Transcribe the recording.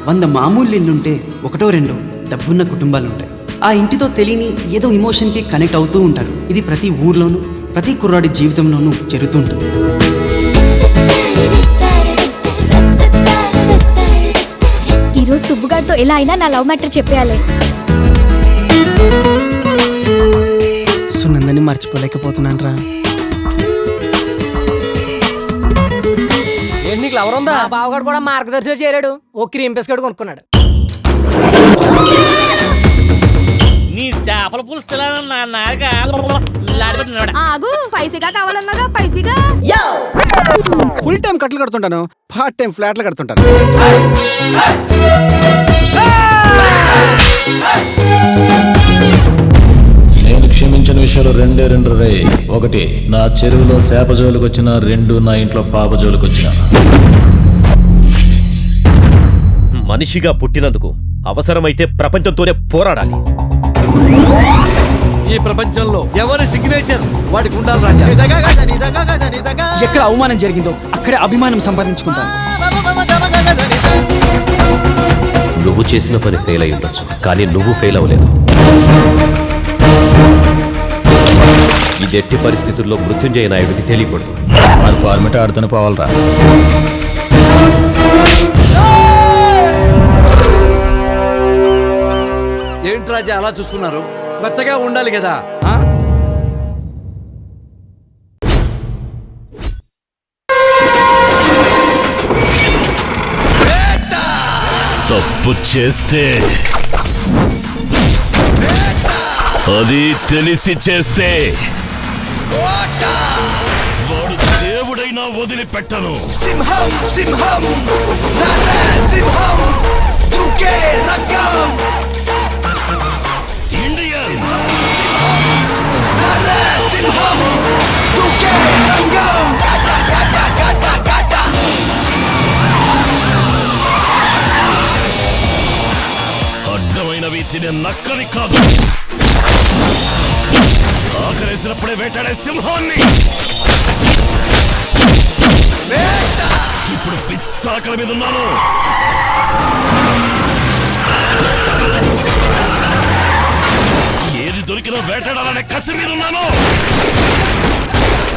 100 మామూలు ఇల్లుంటే ఒకటో రెండో డబ్బున్న కుటుంబాలుంటాయి. ఆ ఇంటితో తెలియని ఏదో ఎమోషన్కి కనెక్ట్ అవుతూ ఉంటారు. ఇది ప్రతి ఊర్లోనూ ప్రతి కుర్రాడి జీవితంలోనూ జరుగుతూ ఉంటుంది. ఈరోజు సుబ్బుగారితో ఎలా అయినా నా లవ్ మ్యాటర్ చెప్పేయాలి. సునందని మర్చిపోలేకపోతున్నాను రా. నీకు లవర్ ఉందా? బావగాడు కూడా మార్గదర్శనం చేరాడు. ఓ క్రీమ్ బిస్కెట్ కొనుక్కున్నాడు. నీ చేపల పులుసు ఆగు, పైసీగా కావాలన్నాగా పైసీగా. ఫుల్ టైం కట్లు కడుతుంటాను, పార్ట్ టైం ఫ్లాట్లు కడుతుంటాను. నేను క్షమించిన విషయాలు రెండు రే. ఒకటి, నా చెరువులో చేప జోలికి వచ్చిన. 2, నా ఇంట్లో పాప జోలికి వచ్చిన. మనిషిగా పుట్టినందుకు అవసరమైతే ప్రపంచంతోనే పోరాడాలి. ఈ ప్రపంచంలో ఎవరి సిగ్నేచర్ వాడికి ఉండాలి రాజా. ఎక్కడ అవమానం జరిగిందో అక్కడే అభిమానం సంపాదించుకుంటాను. నువ్వు చేసిన పని ఫెయిల్ అయి ఉండొచ్చు, కానీ నువ్వు ఫెయిల్ అవ్వలేదు. ఇది ఎట్టి పరిస్థితుల్లో మృత్యుంజయ నాయుడికి తెలియకూడదు. మన ఫార్మేట్ ఆడుతూనే పోవాలరా. ఏంటి రాజా అలా చూస్తున్నారు? కొత్తగా ఉండాలి కదా. తప్పు చేస్తే అది తెలిసి చేస్తే వాడు దేవుడైనా వదిలిపెట్టను. సింహం సింహం సింహం దూకే రంగం. ఇండియన్ సింహం దూకే రంగం. అడ్డమైనవి తినే నక్కని కాదు, ఆకలేసినప్పుడే వేటాడే సింహాన్ని. ఇప్పుడు పిచ్చాకలి మీద ఉన్నాను. ఏది దొరికినా వేటాడాలనే కసి మీద ఉన్నాను.